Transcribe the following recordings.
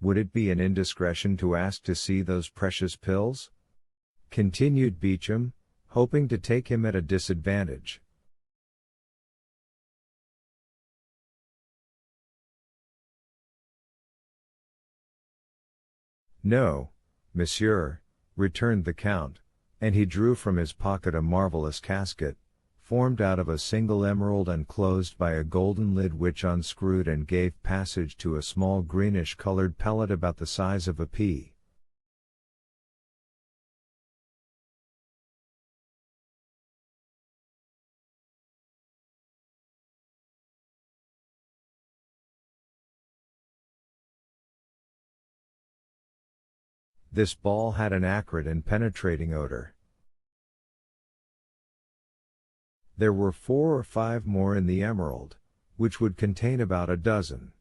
Would it be an indiscretion to ask to see those precious pills? Continued Beecham, hoping to take him at a disadvantage. No, monsieur, returned the Count, and he drew from his pocket a marvelous casket, formed out of a single emerald and closed by a golden lid which unscrewed and gave passage to a small greenish-colored pellet about the size of a pea. This ball had an acrid and penetrating odor. There were 4 or 5 more in the emerald, which would contain about a dozen.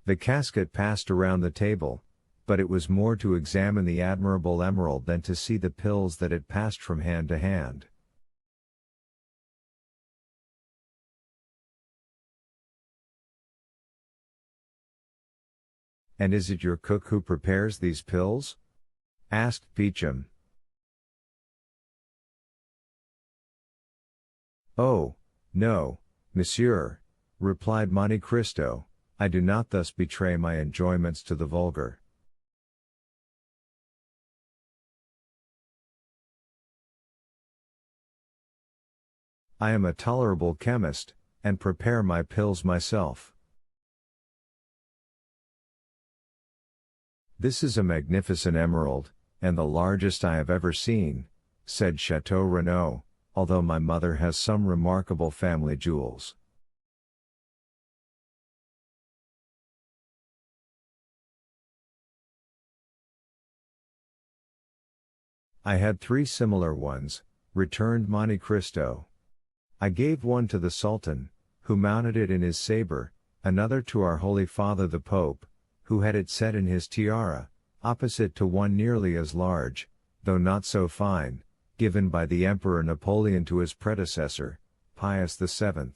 The casket passed around the table, but it was more to examine the admirable emerald than to see the pills that it passed from hand to hand. And is it your cook who prepares these pills? Asked Beecham. Oh, no, monsieur, replied Monte Cristo, I do not thus betray my enjoyments to the vulgar. I am a tolerable chemist, and prepare my pills myself. This is a magnificent emerald, and the largest I have ever seen, said Chateau Renaud, although my mother has some remarkable family jewels. I had 3 similar ones, returned Monte Cristo. I gave one to the Sultan, who mounted it in his sabre, another to our Holy Father the Pope, who had it set in his tiara, opposite to one nearly as large, though not so fine, given by the Emperor Napoleon to his predecessor, Pius VII.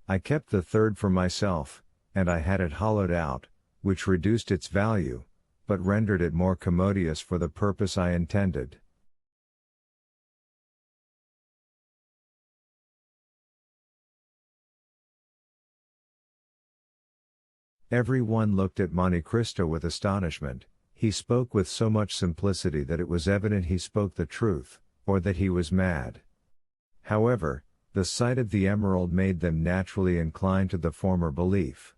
I kept the third for myself, and I had it hollowed out, which reduced its value, but rendered it more commodious for the purpose I intended. Every one looked at Monte Cristo with astonishment. He spoke with so much simplicity that it was evident he spoke the truth, or that he was mad. However, the sight of the emerald made them naturally incline to the former belief.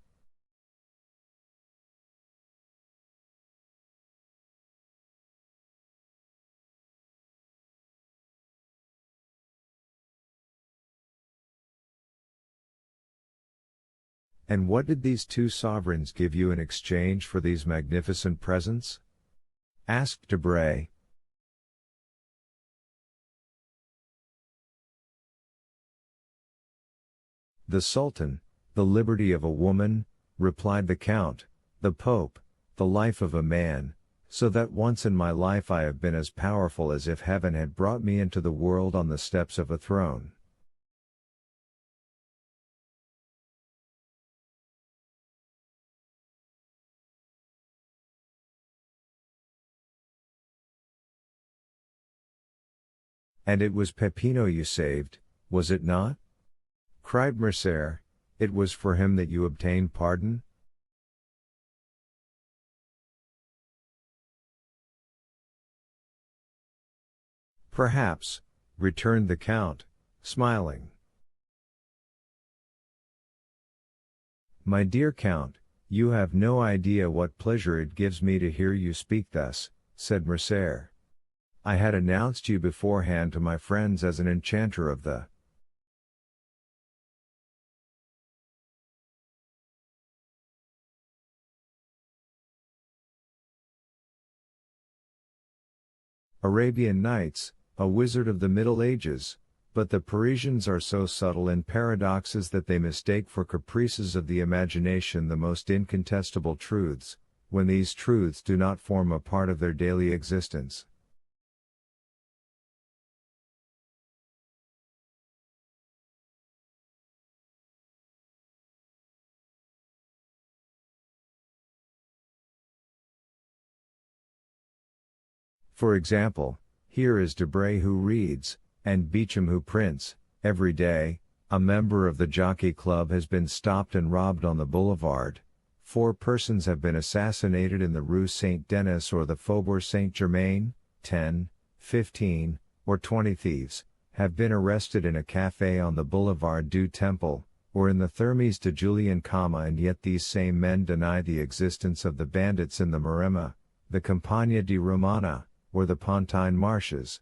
And what did these 2 sovereigns give you in exchange for these magnificent presents? Asked Debray. The Sultan, the liberty of a woman, replied the Count, the Pope, the life of a man, so that once in my life I have been as powerful as if heaven had brought me into the world on the steps of a throne. And it was Peppino you saved, was it not? Cried Mercer, it was for him that you obtained pardon? Perhaps, returned the Count, smiling. My dear Count, you have no idea what pleasure it gives me to hear you speak thus, said Mercer. I had announced you beforehand to my friends as an enchanter of the Arabian Nights, a wizard of the Middle Ages, but the Parisians are so subtle in paradoxes that they mistake for caprices of the imagination the most incontestable truths, when these truths do not form a part of their daily existence. For example, here is Debray who reads, and Beecham who prints, every day. A member of the Jockey Club has been stopped and robbed on the boulevard. 4 persons have been assassinated in the Rue Saint-Denis or the Faubourg Saint-Germain. 10, 15, or 20 thieves have been arrested in a café on the Boulevard du Temple, or in the Thermes de Julien, and yet these same men deny the existence of the bandits in the Maremma, the Campagna di Romana, or the Pontine Marshes.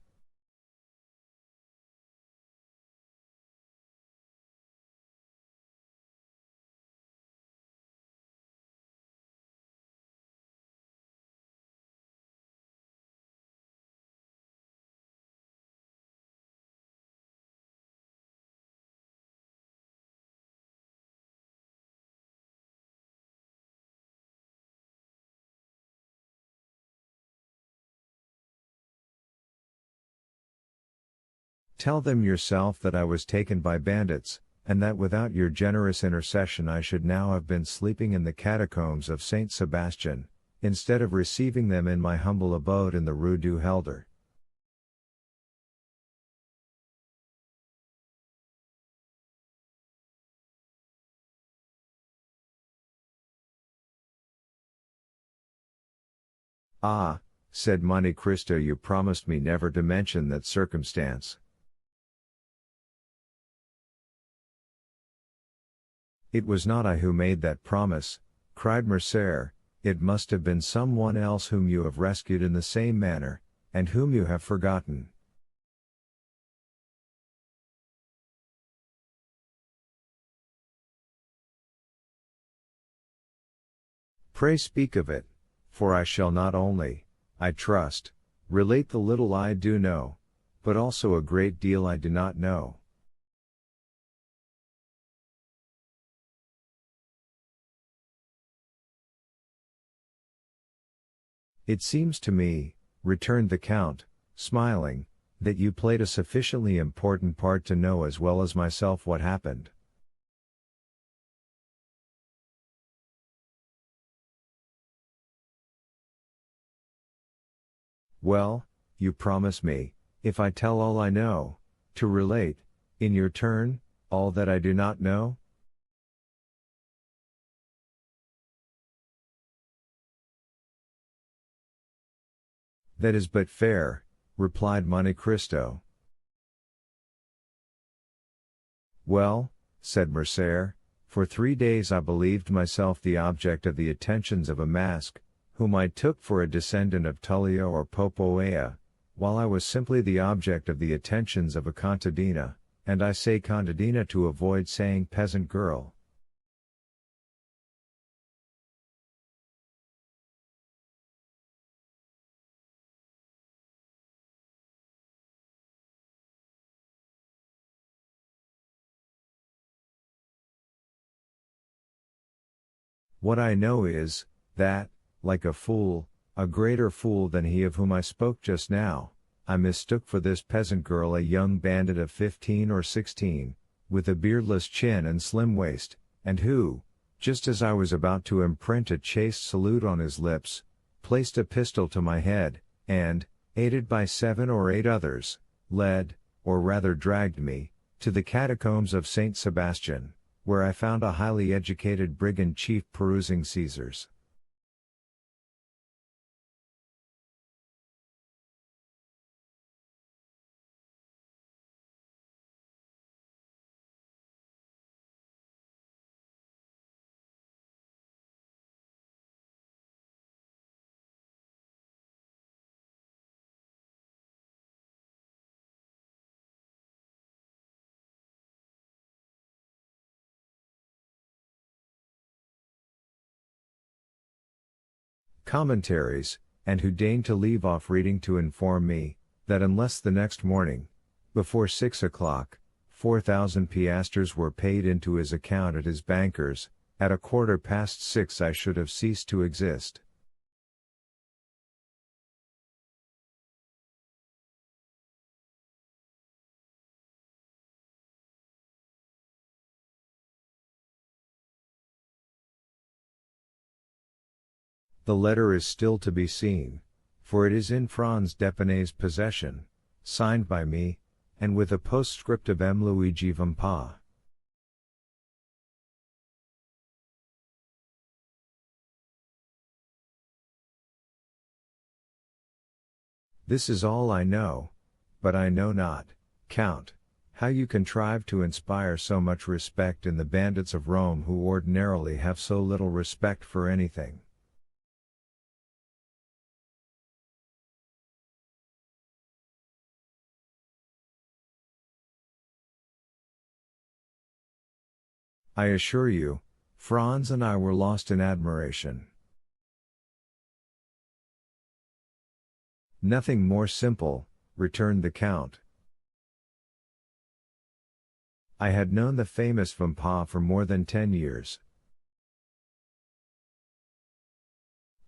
Tell them yourself that I was taken by bandits, and that without your generous intercession I should now have been sleeping in the catacombs of Saint Sebastian, instead of receiving them in my humble abode in the Rue du Helder. Ah, said Monte Cristo, you promised me never to mention that circumstance. It was not I who made that promise, cried Mercer, it must have been someone else whom you have rescued in the same manner, and whom you have forgotten. Pray speak of it, for I shall not only, I trust, relate the little I do know, but also a great deal I do not know. It seems to me, returned the Count, smiling, that you played a sufficiently important part to know as well as myself what happened. Well, you promise me, if I tell all I know, to relate, in your turn, all that I do not know? That is but fair, replied Monte Cristo. Well, said Mercer, for 3 days I believed myself the object of the attentions of a mask, whom I took for a descendant of Tullio or Popoea, while I was simply the object of the attentions of a contadina, and I say contadina to avoid saying peasant girl. What I know is, that, like a fool, a greater fool than he of whom I spoke just now, I mistook for this peasant girl a young bandit of 15 or 16, with a beardless chin and slim waist, and who, just as I was about to imprint a chaste salute on his lips, placed a pistol to my head, and, aided by 7 or 8 others, led, or rather dragged me, to the catacombs of Saint Sebastian, where I found a highly educated brigand chief perusing Caesars. Commentaries, and who deigned to leave off reading to inform me, that unless the next morning, before 6 o'clock, 4,000 piastres were paid into his account at his banker's, at 6:15 I should have ceased to exist. The letter is still to be seen, for it is in Franz d'Epinay's possession, signed by me, and with a postscript of M. Luigi Vampa. This is all I know, but I know not, Count, how you contrive to inspire so much respect in the bandits of Rome who ordinarily have so little respect for anything. I assure you, Franz and I were lost in admiration. Nothing more simple, returned the Count. I had known the famous Vampa for more than 10 years.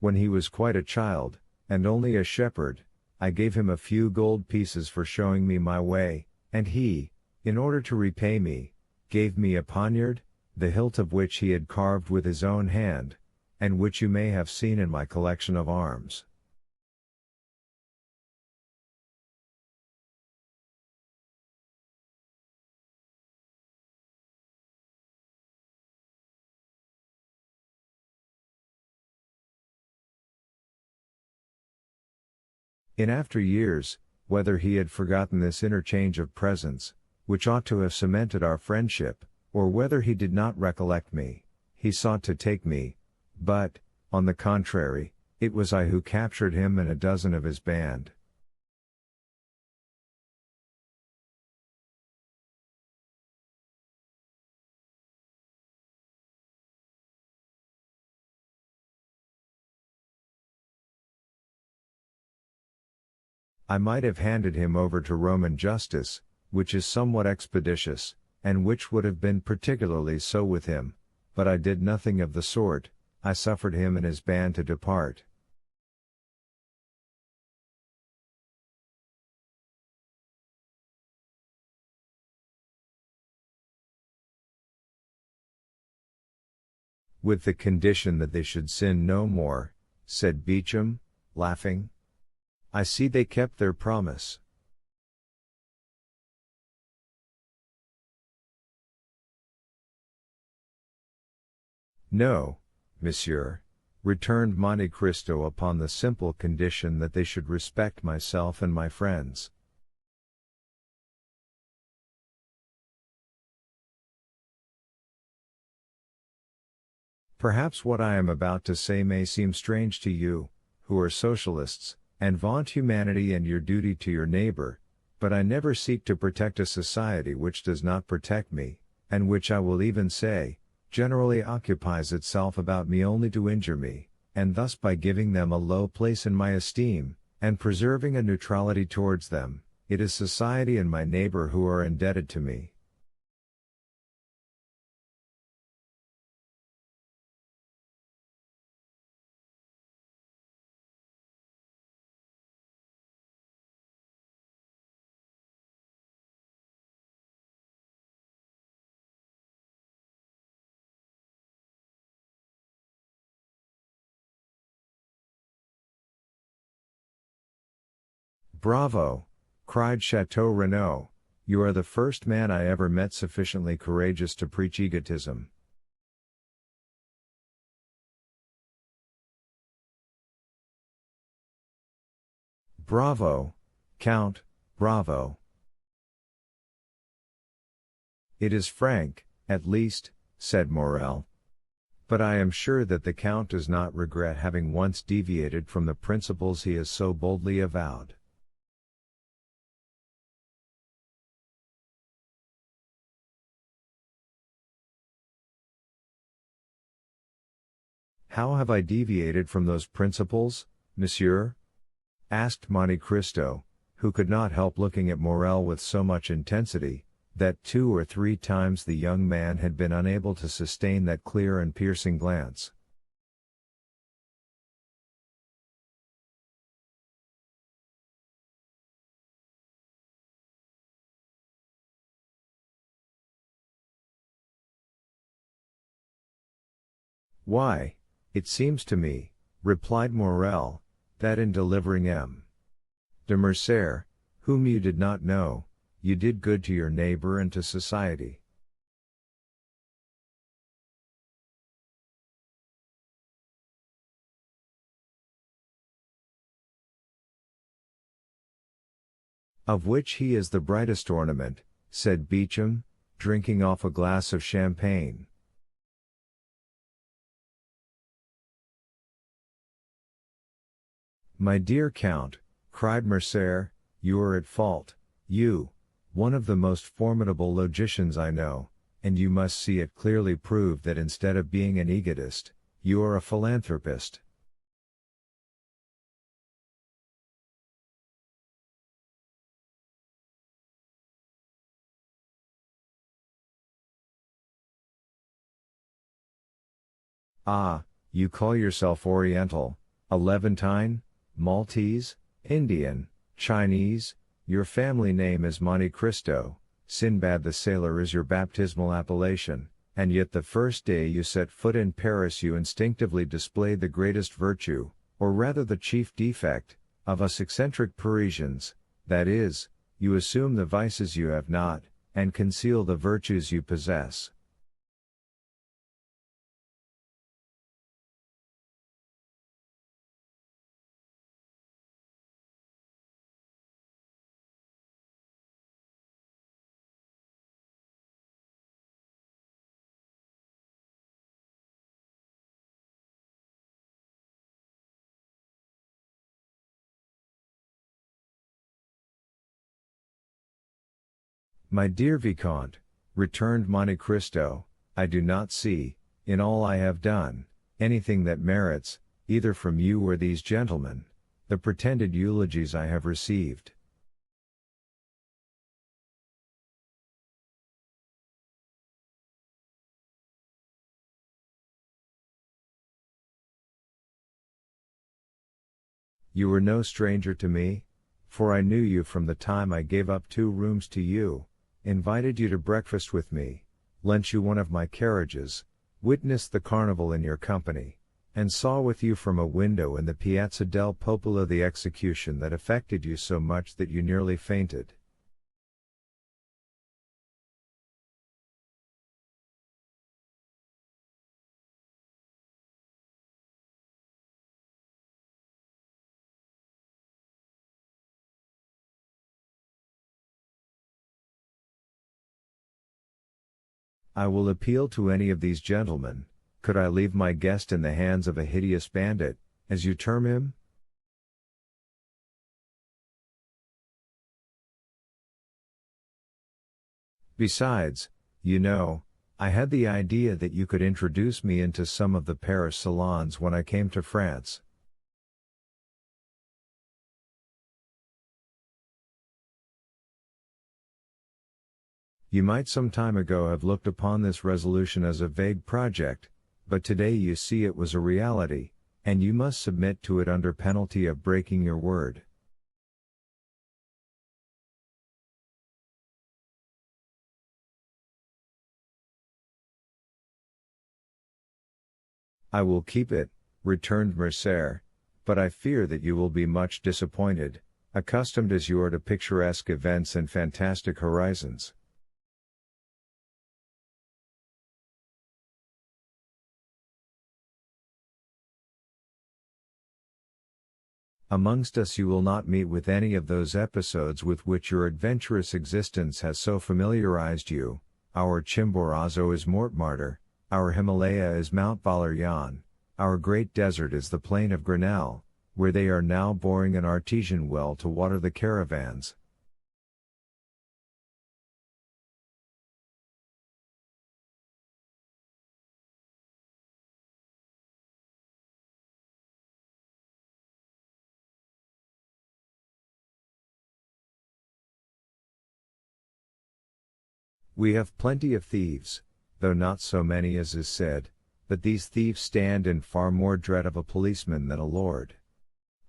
When he was quite a child, and only a shepherd, I gave him a few gold pieces for showing me my way, and he, in order to repay me, gave me a poniard, the hilt of which he had carved with his own hand, and which you may have seen in my collection of arms. In after years, whether he had forgotten this interchange of presents, which ought to have cemented our friendship, or whether he did not recollect me, he sought to take me, but, on the contrary, it was I who captured him and a dozen of his band. I might have handed him over to Roman justice, which is somewhat expeditious, and which would have been particularly so with him, but I did nothing of the sort. I suffered him and his band to depart. With the condition that they should sin no more, said Beauchamp, laughing. I see they kept their promise. No, monsieur, returned Monte Cristo, upon the simple condition that they should respect myself and my friends. Perhaps what I am about to say may seem strange to you, who are socialists, and vaunt humanity and your duty to your neighbor, but I never seek to protect a society which does not protect me, and which I will even say, generally occupies itself about me only to injure me, and thus by giving them a low place in my esteem, and preserving a neutrality towards them, it is society and my neighbor who are indebted to me. Bravo! Cried Chateau Renaud, you are the first man I ever met sufficiently courageous to preach egotism. Bravo, Count, bravo. It is frank, at least, said Morel. But I am sure that the Count does not regret having once deviated from the principles he has so boldly avowed. How have I deviated from those principles, monsieur? Asked Monte Cristo, who could not help looking at Morel with so much intensity, that 2 or 3 times the young man had been unable to sustain that clear and piercing glance. "Why, it seems to me," replied Morel, "that in delivering M. de Mercer, whom you did not know, you did good to your neighbor and to society." "Of which he is the brightest ornament," said Beauchamp, drinking off a glass of champagne. "My dear Count," cried Mercer, "you are at fault, you, one of the most formidable logicians I know, and you must see it clearly proved that instead of being an egotist, you are a philanthropist." "Ah, you call yourself Oriental, a Levantine, Maltese, Indian, Chinese, your family name is Monte Cristo, Sinbad the Sailor is your baptismal appellation, and yet the first day you set foot in Paris you instinctively displayed the greatest virtue, or rather the chief defect, of us eccentric Parisians, that is, you assume the vices you have not, and conceal the virtues you possess." "My dear Vicomte," returned Monte Cristo, "I do not see, in all I have done, anything that merits, either from you or these gentlemen, the pretended eulogies I have received." "You were no stranger to me, for I knew you from the time I gave up 2 rooms to you, invited you to breakfast with me, lent you one of my carriages, witnessed the carnival in your company, and saw with you from a window in the Piazza del Popolo the execution that affected you so much that you nearly fainted." "I will appeal to any of these gentlemen, could I leave my guest in the hands of a hideous bandit, as you term him?" "Besides, you know, I had the idea that you could introduce me into some of the Paris salons when I came to France." "You might some time ago have looked upon this resolution as a vague project, but today you see it was a reality, and you must submit to it under penalty of breaking your word." "I will keep it," returned Mercer, "but I fear that you will be much disappointed, accustomed as you are to picturesque events and fantastic horizons." "Amongst us you will not meet with any of those episodes with which your adventurous existence has so familiarized you. Our Chimborazo is Montmartre, our Himalaya is Mount Valérien, our great desert is the plain of Grenelle, where they are now boring an artesian well to water the caravans." We have plenty of thieves, though not so many as is said, but these thieves stand in far more dread of a policeman than a lord.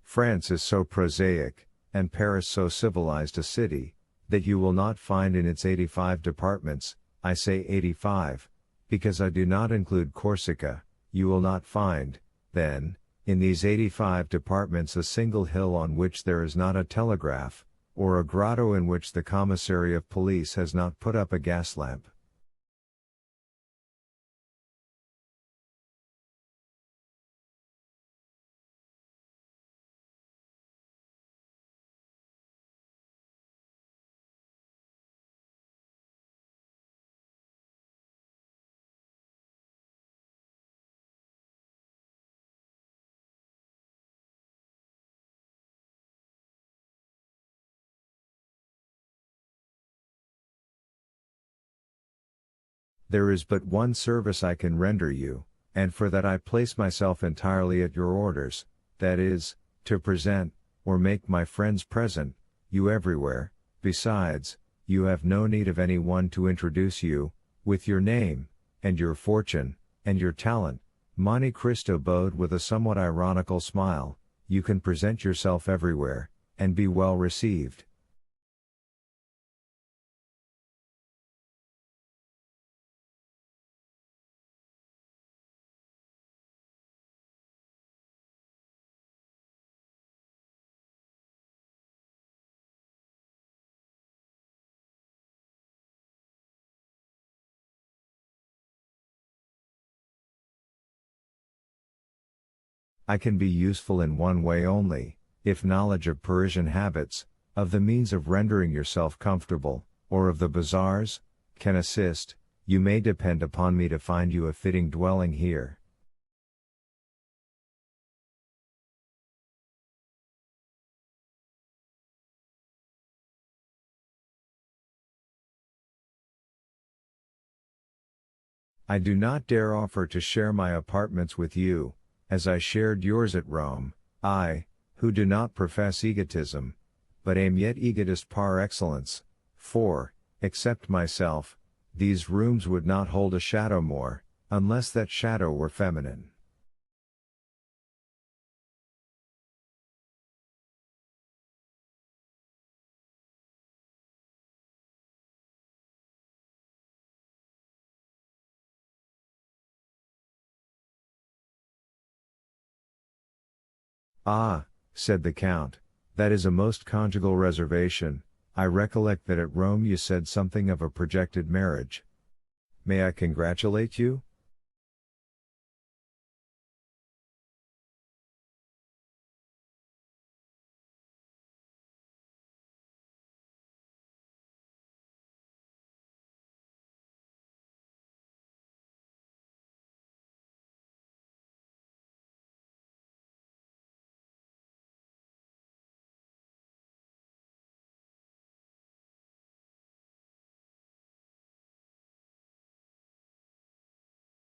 France is so prosaic, and Paris so civilized a city, that you will not find in its 85 departments, I say 85, because I do not include Corsica, you will not find, then, in these 85 departments a single hill on which there is not a telegraph, or a grotto in which the commissary of police has not put up a gas lamp. There is but one service I can render you, and for that I place myself entirely at your orders, that is, to present, or make my friends present, you everywhere. Besides, you have no need of any one to introduce you, with your name, and your fortune, and your talent. Monte Cristo bowed with a somewhat ironical smile. You can present yourself everywhere, and be well received. I can be useful in one way only, if knowledge of Parisian habits, of the means of rendering yourself comfortable, or of the bazaars, can assist. You may depend upon me to find you a fitting dwelling here. I do not dare offer to share my apartments with you, as I shared yours at Rome. I, who do not profess egotism, but am yet egotist par excellence, for, except myself, these rooms would not hold a shadow more, unless that shadow were feminine. Ah, said the Count, that is a most conjugal reservation. I recollect that at Rome you said something of a projected marriage. May I congratulate you?